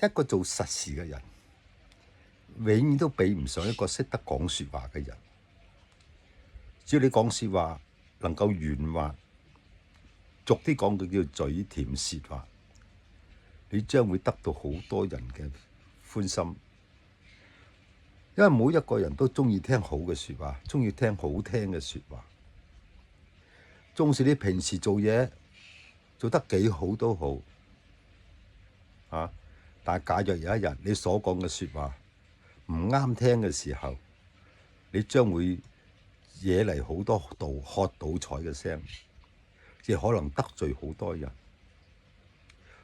一個做實事嘅人，永遠都比唔上一個識得講説話嘅人。只要你講説話能夠圓滑，俗啲講句叫嘴甜舌滑，你將會得到好多人嘅歡心。因為每一個人都鍾意聽好嘅説話，鍾意聽好聽嘅説話。縱使你平時做嘢做得幾好都好，但係假若有一日你所講嘅説話唔啱聽嘅時候，你將會惹嚟好多喝倒彩嘅聲，亦可能得罪好多人。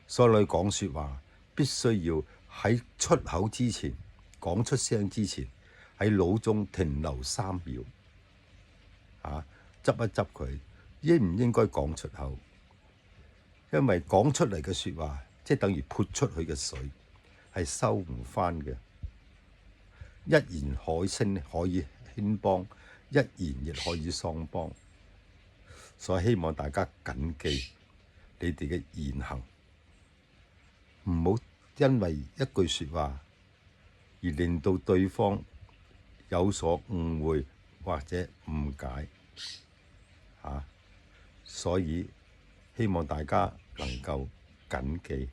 所以你講説話必須要喺出口之前，講出聲之前，喺腦中停留3秒，執一執佢，應唔應該講出口？因為講出嚟嘅説話，即係等於潑出去嘅水，係收唔返嘅。一言可以興邦，一言亦可以喪邦。所以希望大家謹記你哋嘅言行，唔好因為一句説話而令到對方有所誤會或者誤解。所以希望大家能夠謹記。